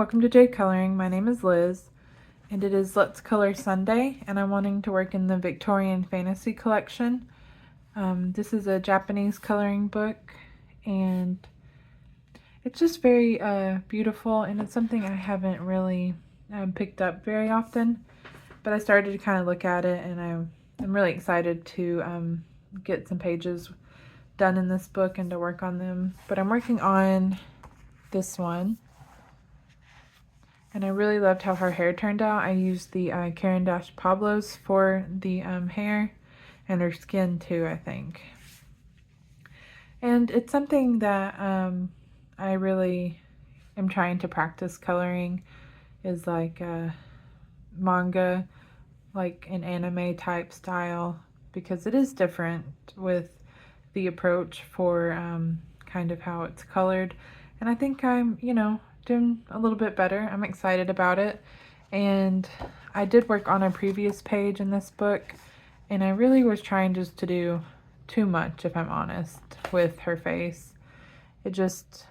Welcome to Jade Coloring. My name is Liz, and it is Let's Color Sunday, and I'm wanting to work in the Victorian Fantasy Collection. This is a Japanese coloring book, and it's just very beautiful, and it's something I haven't really picked up very often, but I started to kind of look at it, and I'm really excited to get some pages done in this book and to work on them. But I'm working on this one. And I really loved how her hair turned out. I used the Caran d'Ache Pablos for the hair and her skin too, I think. And it's something that I really am trying to practice coloring, is like manga, like an anime type style, because it is different with the approach for kind of how it's colored. And I think I'm, doing a little bit better. I'm excited about it. And I did work on a previous page in this book, and I really was trying just to do too much, if I'm honest, with her face. It just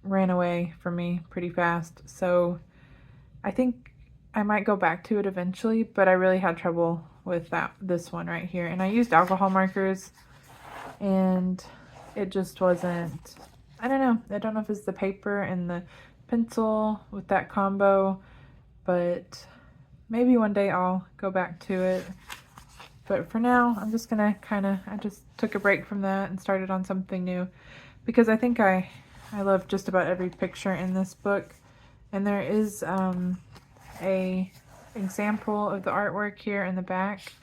ran away from me pretty fast. So I think I might go back to it eventually, but I really had trouble with this one right here. And I used alcohol markers, and it just wasn't, I don't know. I don't know if it's the paper and the pencil with that combo, but maybe one day I'll go back to it. But for now, I'm just gonna I just took a break from that and started on something new, because I think I love just about every picture in this book. And there is a example of the artwork here in the back,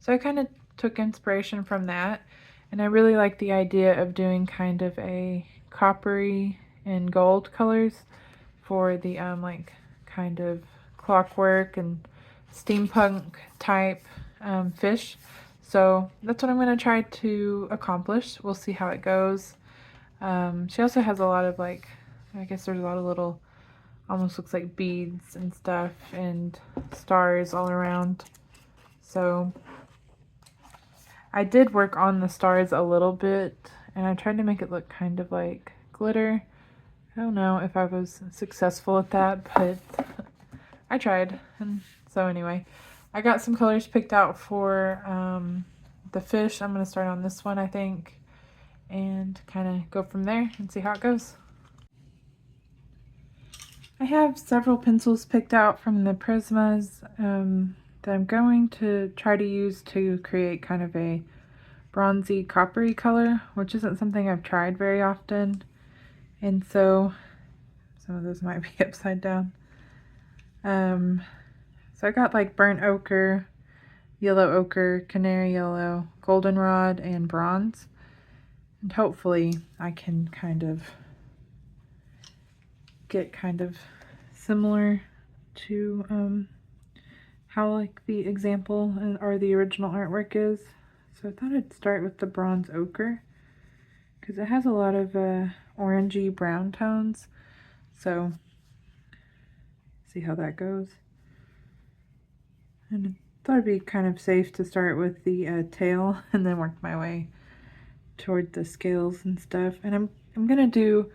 so I kind of took inspiration from that. And I really like the idea of doing kind of a coppery and gold colors for the like kind of clockwork and steampunk type fish. So that's what I'm going to try to accomplish. We'll see how it goes. She also has a lot of, like, I guess there's a lot of little, almost looks like beads and stuff and stars all around. So I did work on the stars a little bit, and I tried to make it look kind of like glitter. I don't know if I was successful at that, but I tried. And so anyway, I got some colors picked out for the fish. I'm going to start on this one, I think, and kind of go from there and see how it goes. I have several pencils picked out from the Prismas that I'm going to try to use to create kind of a bronzy coppery color, which isn't something I've tried very often. And so some of those might be upside down. So I got like burnt ochre, yellow ochre, canary yellow, goldenrod, and bronze. And hopefully I can kind of get kind of similar to how like the example or the original artwork is. So I thought I'd start with the bronze ochre, because it has a lot of orangey brown tones. So see how that goes. And I thought it'd be kind of safe to start with the tail and then work my way toward the scales and stuff. And I'm gonna do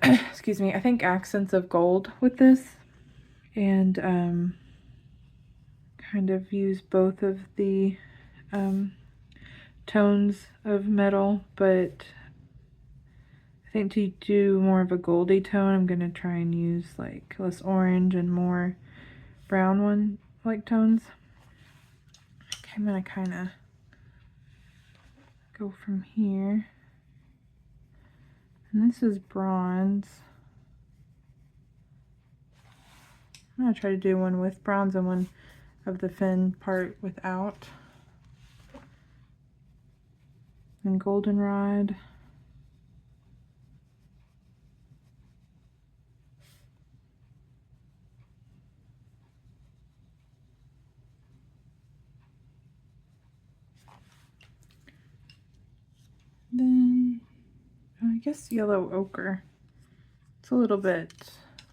excuse me, I think accents of gold with this, and kind of use both of the tones of metal, but I think to do more of a goldy tone, I'm going to try and use like less orange and more brown one like tones. Okay, I'm going to kind of go from here. And this is bronze. I'm going to try to do one with bronze and one of the fin part without. And goldenrod. Then I guess yellow ochre. It's a little bit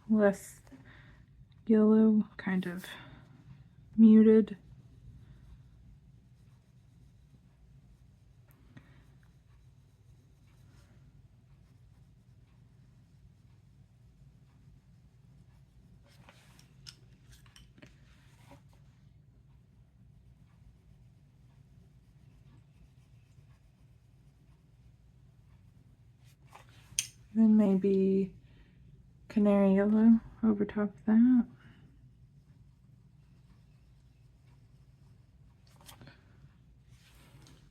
less yellow, kind of muted. Then maybe canary yellow over top of that.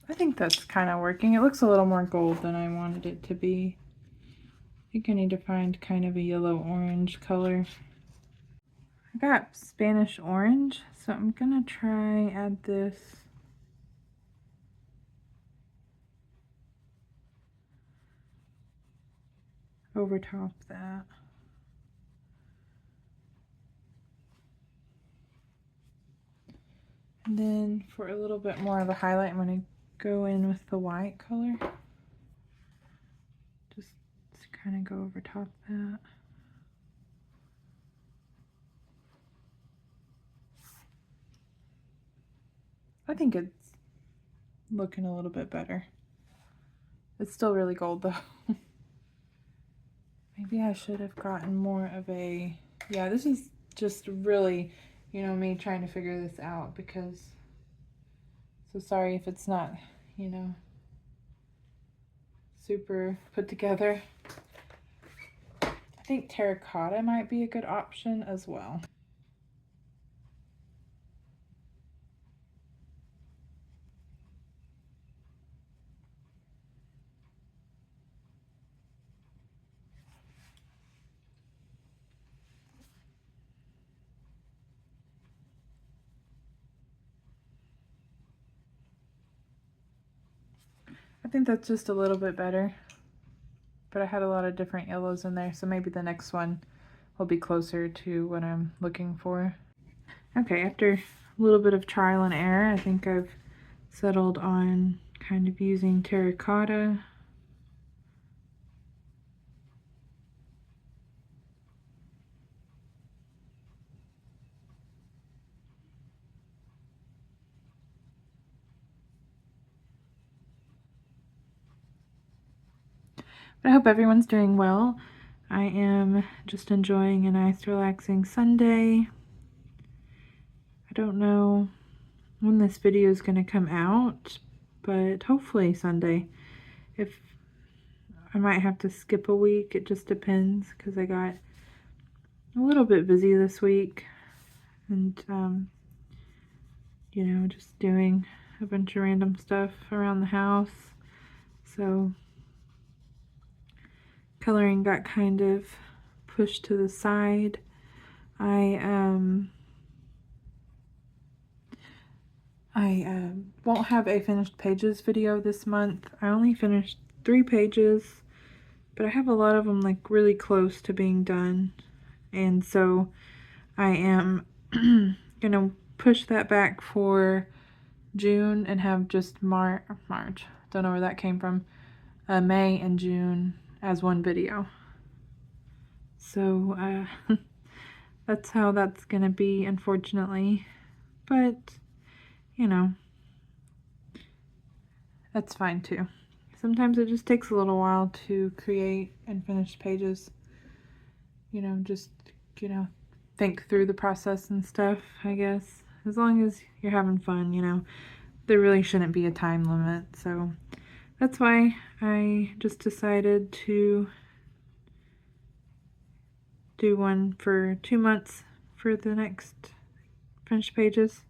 I think that's kind of working. It looks a little more gold than I wanted it to be. I think I need to find kind of a yellow-orange color. I got Spanish orange, so I'm gonna try add this over top of that. And then for a little bit more of a highlight, I'm going to go in with the white color. Just kind of go over top of that. I think it's looking a little bit better. It's still really gold though. Maybe I should have gotten more of a, yeah, this is just really, you know, me trying to figure this out because, so sorry if it's not, you know, super put together. I think terracotta might be a good option as well. I think that's just a little bit better, but I had a lot of different yellows in there, so maybe the next one will be closer to what I'm looking for. Okay, after a little bit of trial and error, I think I've settled on kind of using terracotta. But I hope everyone's doing well. I am just enjoying a nice relaxing Sunday. I don't know when this video is going to come out, but hopefully Sunday. If I might have to skip a week, it just depends because I got a little bit busy this week and you know, just doing a bunch of random stuff around the house. So coloring got kind of pushed to the side. I won't have a finished pages video this month. I only finished 3 pages, but I have a lot of them like really close to being done. And so I am gonna push that back for June and have just March, don't know where that came from, May and June as one video. So that's how that's gonna be, unfortunately, but you know, that's fine too. Sometimes it just takes a little while to create and finish pages, you know, just, you know, think through the process and stuff, I guess. As long as you're having fun, you know, there really shouldn't be a time limit. So that's why I just decided to do one for 2 months for the next finished pages.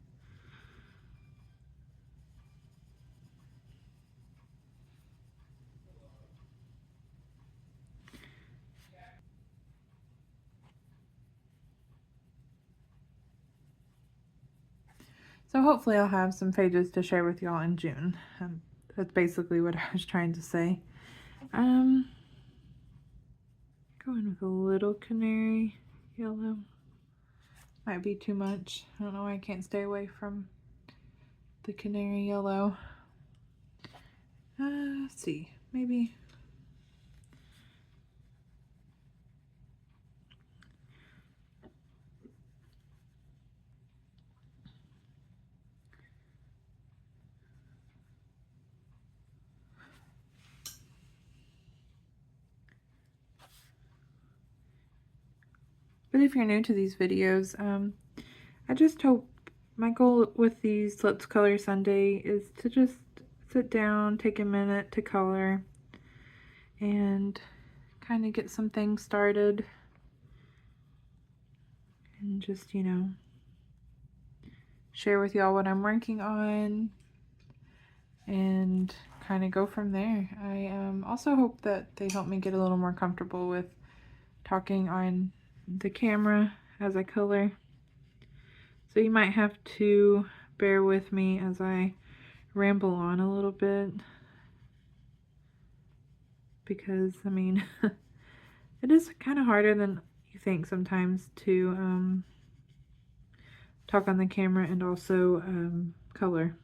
So hopefully I'll have some pages to share with y'all in June. That's basically what I was trying to say. Going with a little canary yellow. Might be too much. I don't know why I can't stay away from the canary yellow. Let's see, maybe. But if you're new to these videos, I just hope my goal with these Let's Color Sunday is to just sit down, take a minute to color, and kind of get some things started and just, you know, share with y'all what I'm working on and kind of go from there. I also hope that they help me get a little more comfortable with talking on the camera as I color. So you might have to bear with me as I ramble on a little bit, because I mean it is kind of harder than you think sometimes to talk on the camera and also color.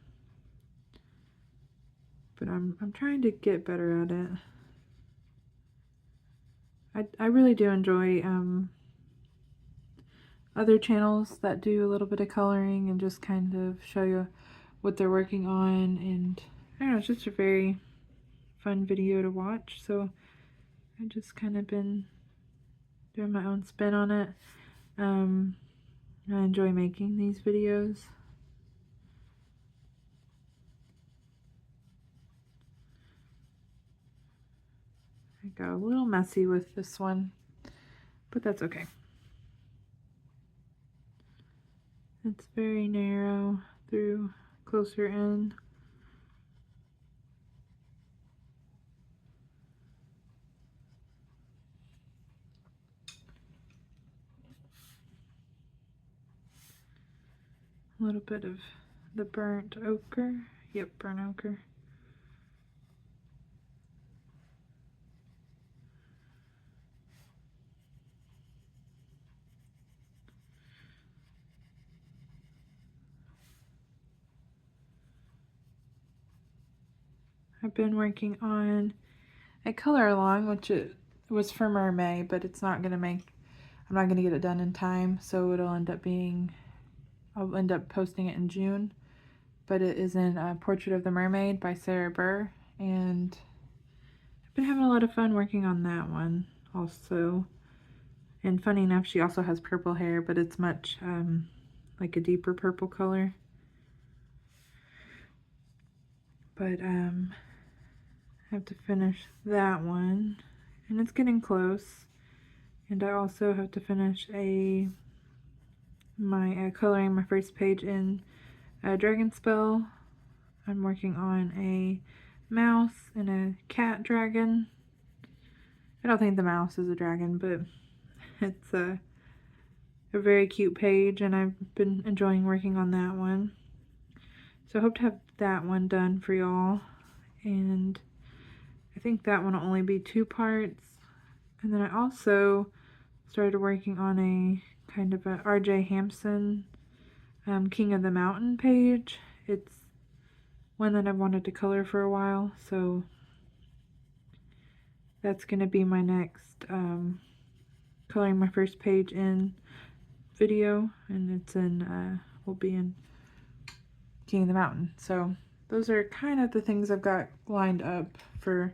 But I'm trying to get better at it. I really do enjoy other channels that do a little bit of coloring and just kind of show you what they're working on, and I don't know, it's just a very fun video to watch. So I just kind of been doing my own spin on it. I enjoy making these videos. I got a little messy with this one, but that's okay. It's very narrow through closer in. A little bit of the burnt ochre. Yep, burnt ochre. I've been working on a color along, which it was for Mermaid, but it's not gonna make, I'm not gonna get it done in time, so it'll end up being, I'll end up posting it in June. But it is in Portrait of the Mermaid by Sarah Burr, and I've been having a lot of fun working on that one also. And funny enough, she also has purple hair, but it's much like a deeper purple color. But I have to finish that one, and it's getting close. And I also have to finish my coloring my first page in Dragon Spell. I'm working on a mouse and a cat dragon. I don't think the mouse is a dragon, but it's a very cute page, and I've been enjoying working on that one. So I hope to have that one done for y'all. And I think that one will only be 2 parts. And then I also started working on a kind of a RJ Hampson King of the Mountain page. It's one that I've wanted to color for a while, so that's going to be my next coloring my first page in video, and it's in will be in King of the Mountain. So those are kind of the things I've got lined up for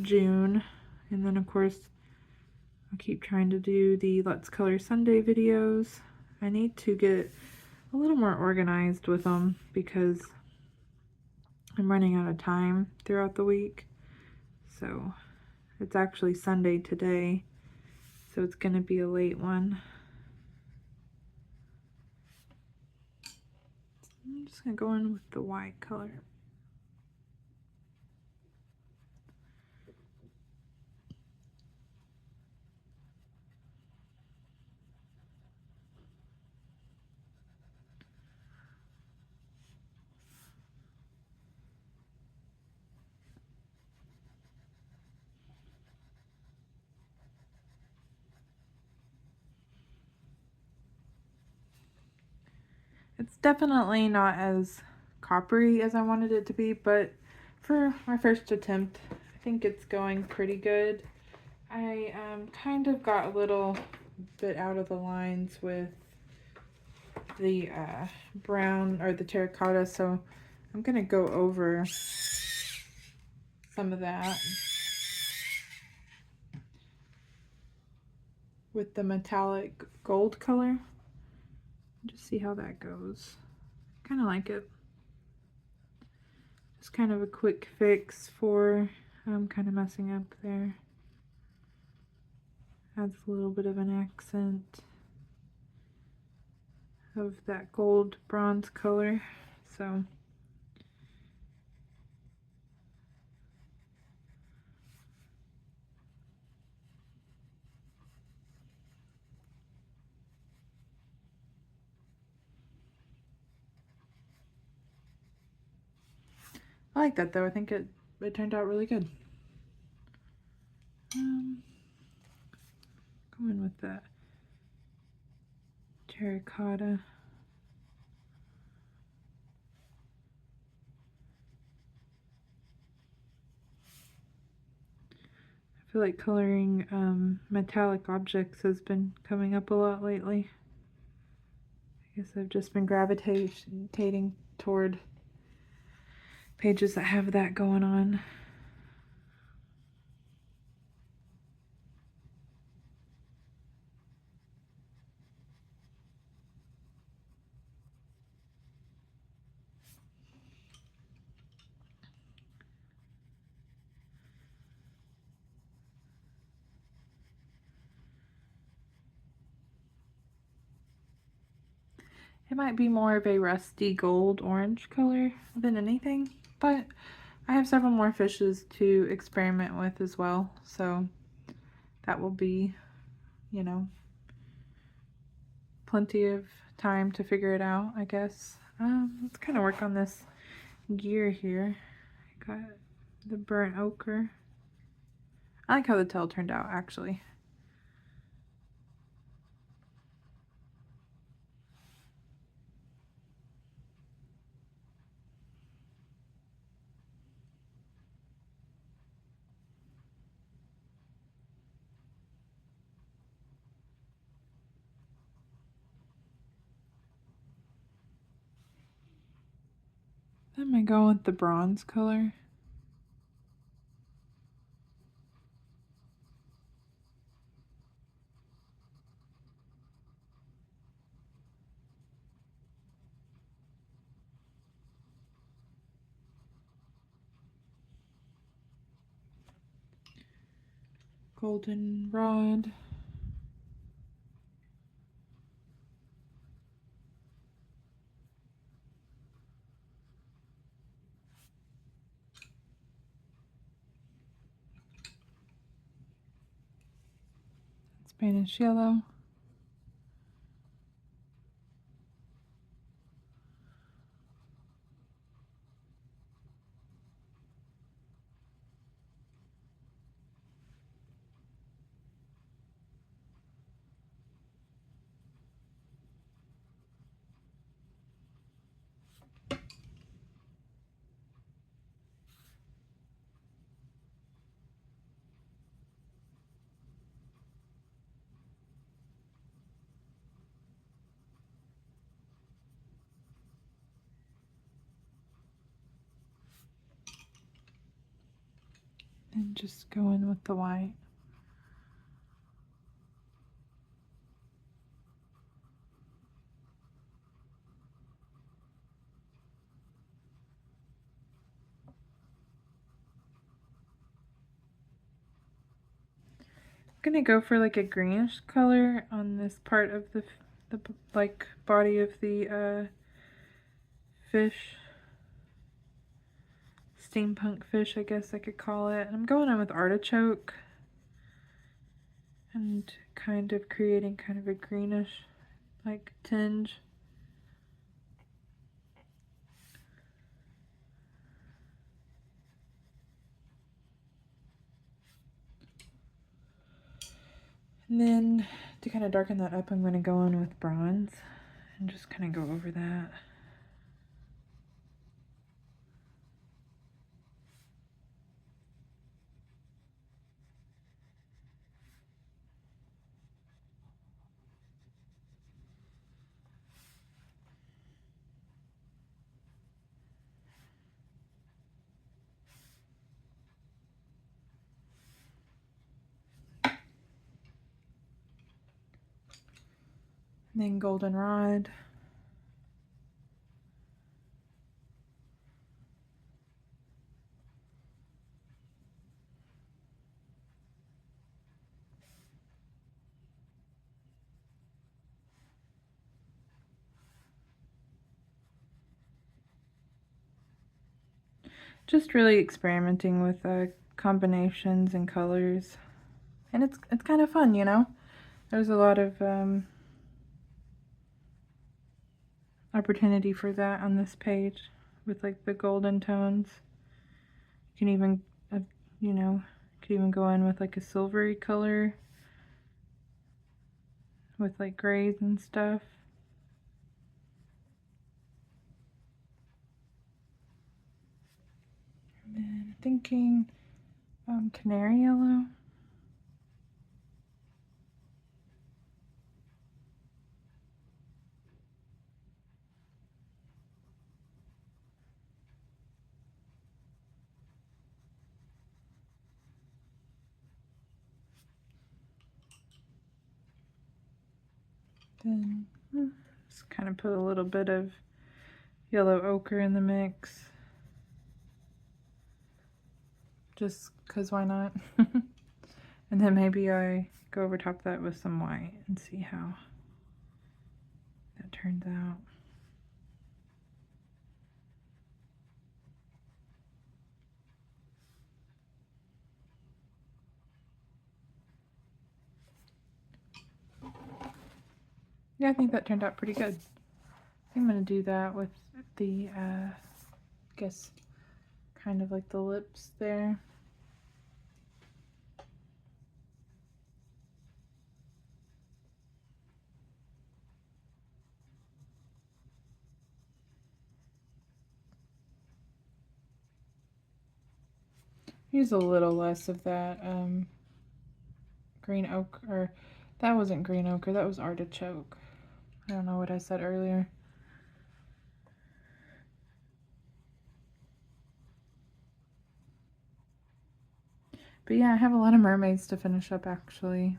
June. And then of course I'll keep trying to do the Let's Color Sunday videos. I need to get a little more organized with them because I'm running out of time throughout the week. So it's actually Sunday today, so it's going to be a late one. I'm just going to go in with the white color. It's definitely not as coppery as I wanted it to be, but for my first attempt, I think it's going pretty good. I kind of got a little bit out of the lines with the brown or the terracotta, so I'm gonna go over some of that with the metallic gold color. Just see how that goes. Kind of like it. Just kind of a quick fix for kind of messing up there. Adds a little bit of an accent of that gold bronze color. So I like that though. I think it turned out really good. Going with that terracotta. I feel like coloring metallic objects has been coming up a lot lately. I guess I've just been gravitating toward pages that have that going on. It might be more of a rusty gold orange color than anything, but I have several more fishes to experiment with as well, so that will be, you know, plenty of time to figure it out, I guess. Let's kind of work on this gear here. I got the burnt ochre. I like how the tail turned out, actually. Then I go with the bronze color. Golden rod. Spanish yellow. And just go in with the white. I'm gonna go for like a greenish color on this part of the like body of the fish. Steampunk fish, I guess I could call it. And I'm going in with artichoke and kind of creating kind of a greenish like tinge. And then to kind of darken that up, I'm going to go in with bronze and just kind of go over that. And then golden rod. just really experimenting with combinations and colors, and it's kind of fun, you know. There's a lot of opportunity for that on this page with like the golden tones. You can even, you know, could even go in with like a silvery color with like grays and stuff. And then I'm thinking canary yellow. Then just kind of put a little bit of yellow ochre in the mix. Just because why not? And then maybe I go over top of that with some white and see how that turns out. Yeah, I think that turned out pretty good. I'm going to do that with the, I guess, kind of like the lips there. Use a little less of that green ochre, or that wasn't green ochre, that was artichoke. I don't know what I said earlier. But yeah, I have a lot of mermaids to finish up actually.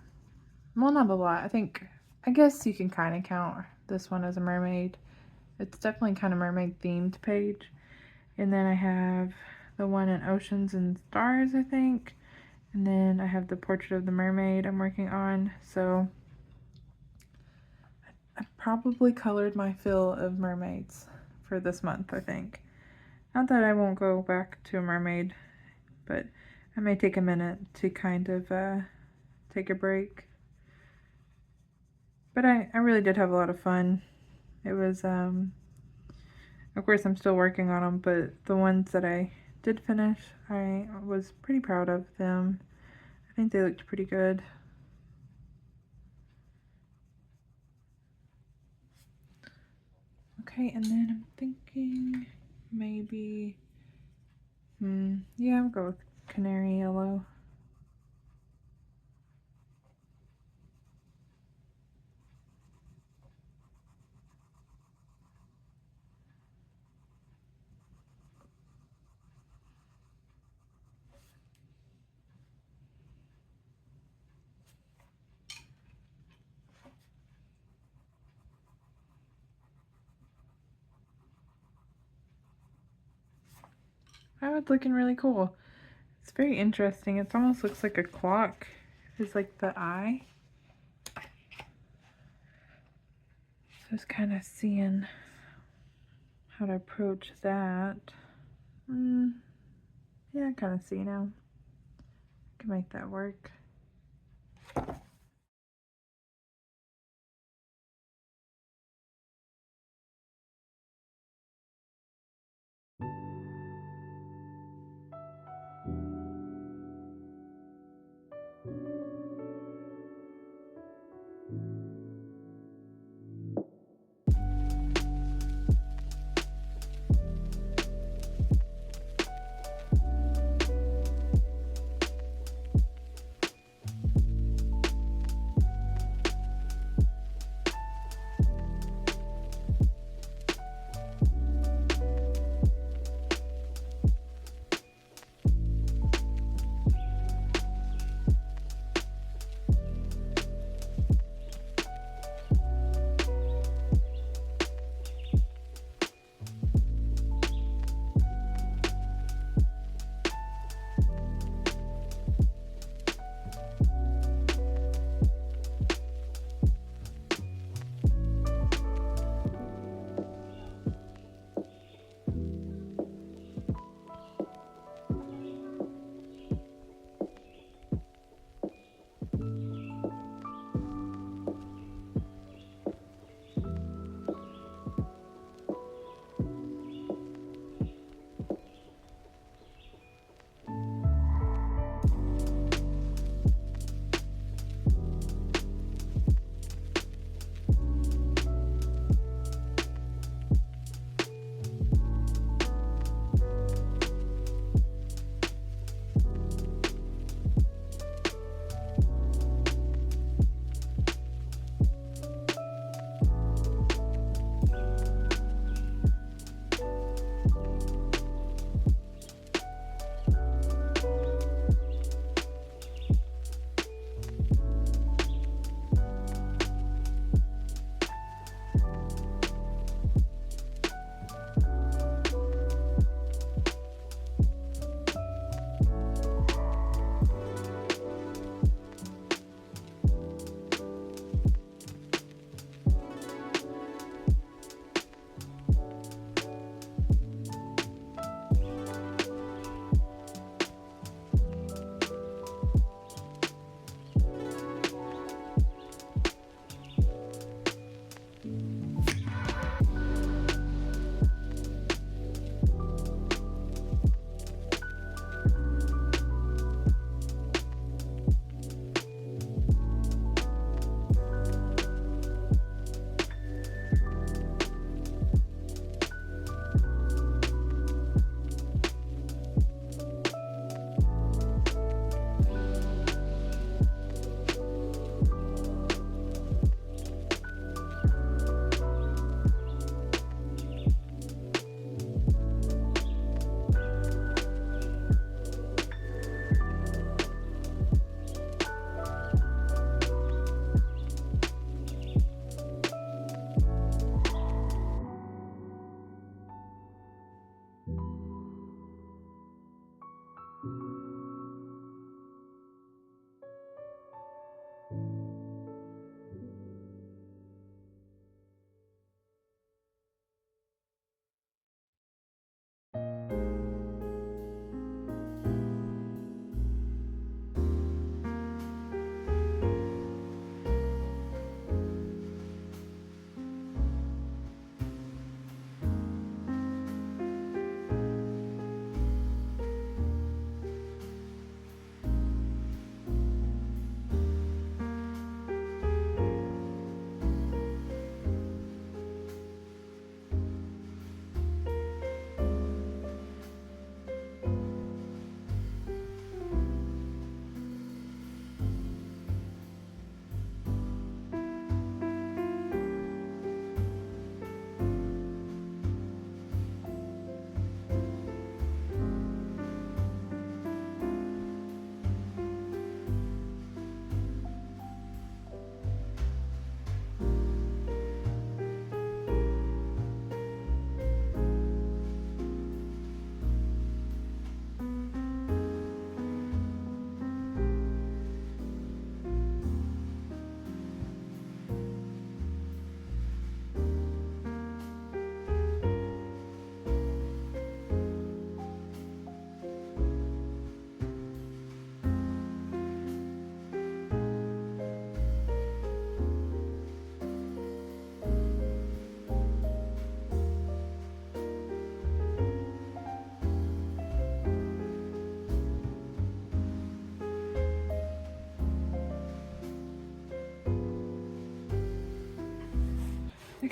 Well, not a lot. I guess you can kind of count this one as a mermaid. It's definitely kind of mermaid themed page. And then I have the one in Oceans and Stars, I think. And then I have the Portrait of the Mermaid I'm working on. So I probably colored my fill of mermaids for this month, I think. Not that I won't go back to a mermaid, but I may take a minute to kind of take a break. But I really did have a lot of fun. It was, of course I'm still working on them, but the ones that I did finish, I was pretty proud of them. I think they looked pretty good. Okay, and then I'm thinking maybe, yeah, I'll go with canary yellow. Oh, it's looking really cool. It's very interesting. It almost looks like a clock. It's like the eye. Just kind of seeing how to approach that. Yeah, I kind of see now. I can make that work.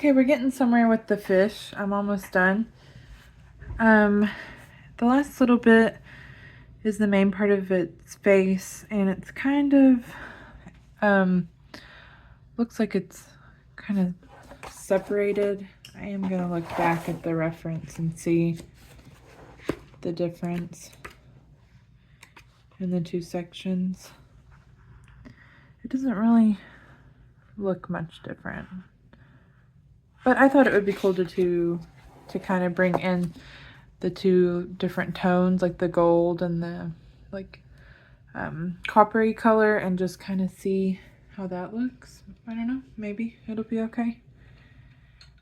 Okay, we're getting somewhere with the fish. I'm almost done. The last little bit is the main part of its face, and it's kind of, looks like it's kind of separated. I am going to look back at the reference and see the difference in the two sections. It doesn't really look much different, but I thought it would be cool to kind of bring in the two different tones, like the gold and the like coppery color, and just kind of see how that looks. I don't know, maybe it'll be okay.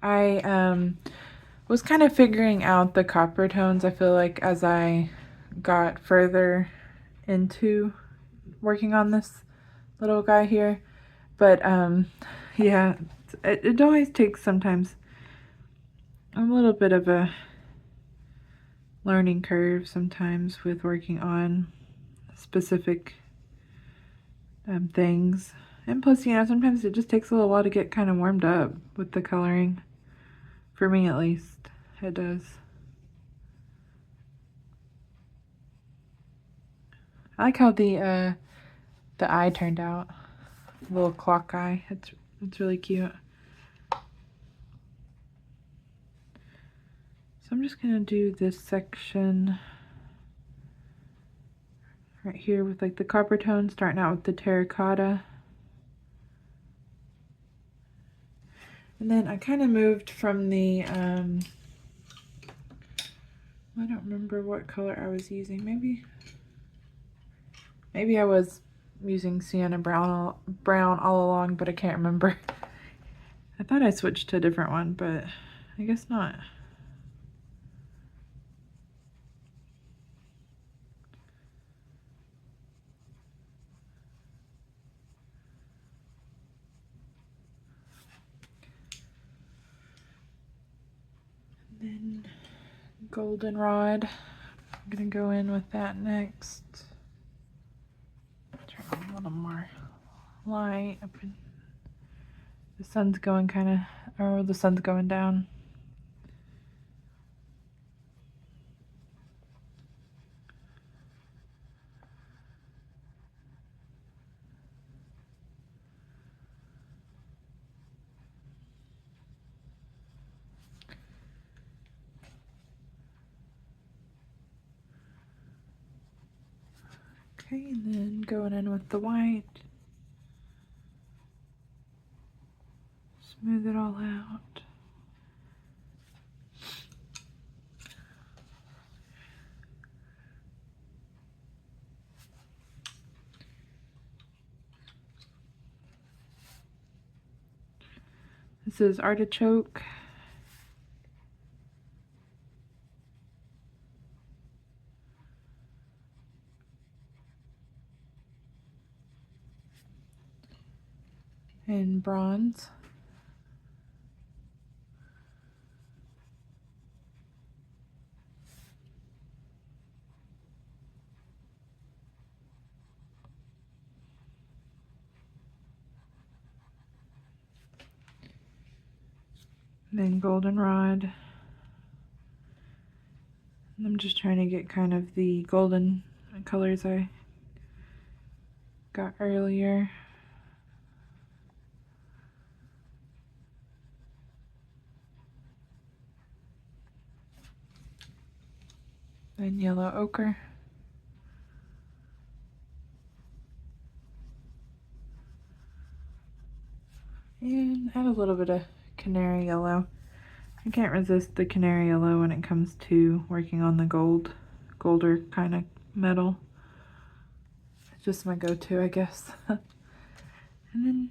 I was kind of figuring out the copper tones, I feel like, as I got further into working on this little guy here. But yeah, it always takes sometimes a little bit of a learning curve sometimes with working on specific things. And plus, you know, sometimes it just takes a little while to get kind of warmed up with the coloring. For me, at least, it does. I like how the eye turned out. A little clock eye. It's really cute. So I'm just gonna do this section right here with like the copper tone, starting out with the terracotta. And then I kind of moved from the, I don't remember what color I was using. Maybe I was using sienna brown all along, but I can't remember. I thought I switched to a different one, but I guess not. Then goldenrod. I'm gonna go in with that next. Turn on a little more light. The sun's going the sun's going down. Okay, and then going in with the white. Smooth it all out. This is artichoke. In bronze. Then goldenrod. I'm just trying to get kind of the golden colors I got earlier. Then yellow ochre. And add a little bit of canary yellow. I can't resist the canary yellow when it comes to working on the golder kind of metal. It's just my go-to, I guess. And then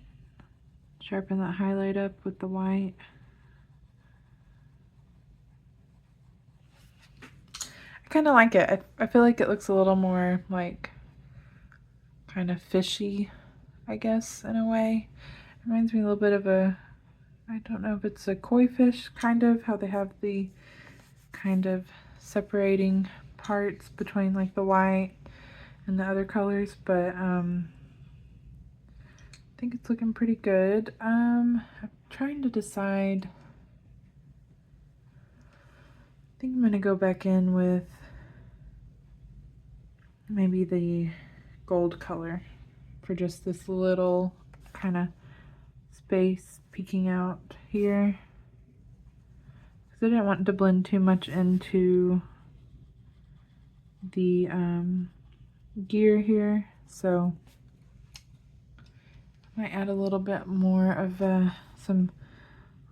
sharpen that highlight up with the white. I kind of like it. I feel like it looks a little more like kind of fishy, I guess, in a way. It reminds me a little bit of I don't know if it's a koi fish, kind of, how they have the kind of separating parts between like the white and the other colors, but I think it's looking pretty good. I'm trying to decide think I'm going to go back in with maybe the gold color for just this little kind of space peeking out here, because I didn't want to blend too much into the gear here, so I might add a little bit more of some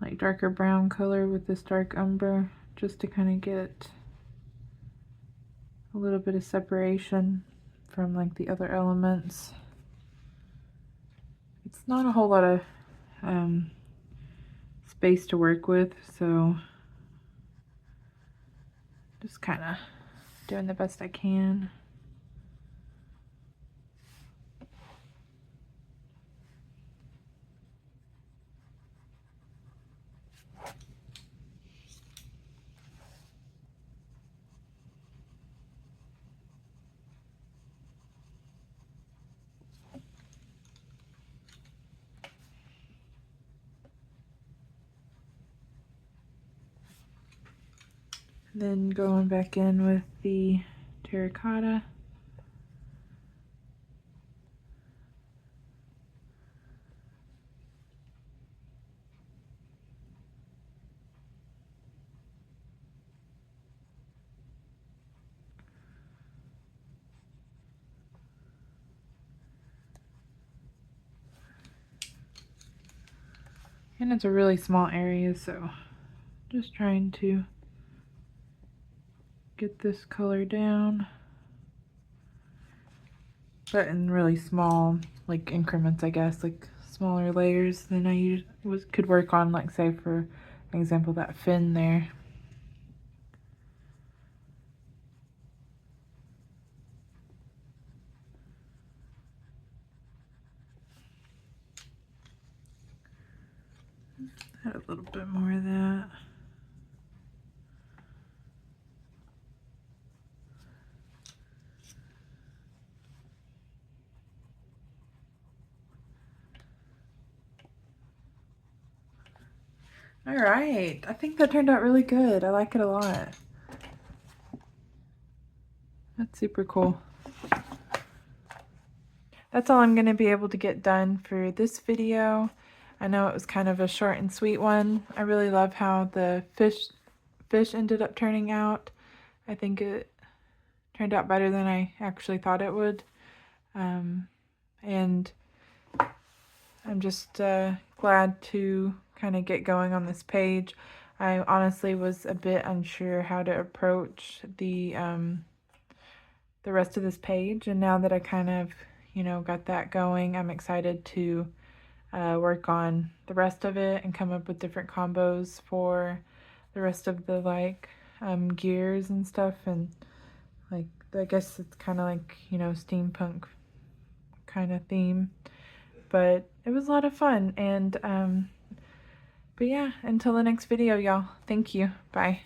like darker brown color with this dark umber, just to kind of get a little bit of separation from like the other elements. It's not a whole lot of space to work with, so just kind of doing the best I can. Then going back in with the terracotta. And it's a really small area, so just trying to get this color down, but in really small like increments, I guess, like smaller layers than I could work on, like say for example that fin there. Add a little bit more of that. All right, I think that turned out really good. I like it a lot. That's super cool. That's all I'm going to be able to get done for this video. I know it was kind of a short and sweet one. I really love how the fish ended up turning out. I think it turned out better than I actually thought it would. And I'm just glad to kind of get going on this page. I honestly was a bit unsure how to approach the rest of this page, and now that I kind of, you know, got that going, I'm excited to work on the rest of it and come up with different combos for the rest of the like gears and stuff, and like I guess it's kind of like, you know, steampunk kind of theme. But it was a lot of fun, and but yeah, until the next video, y'all. Thank you. Bye.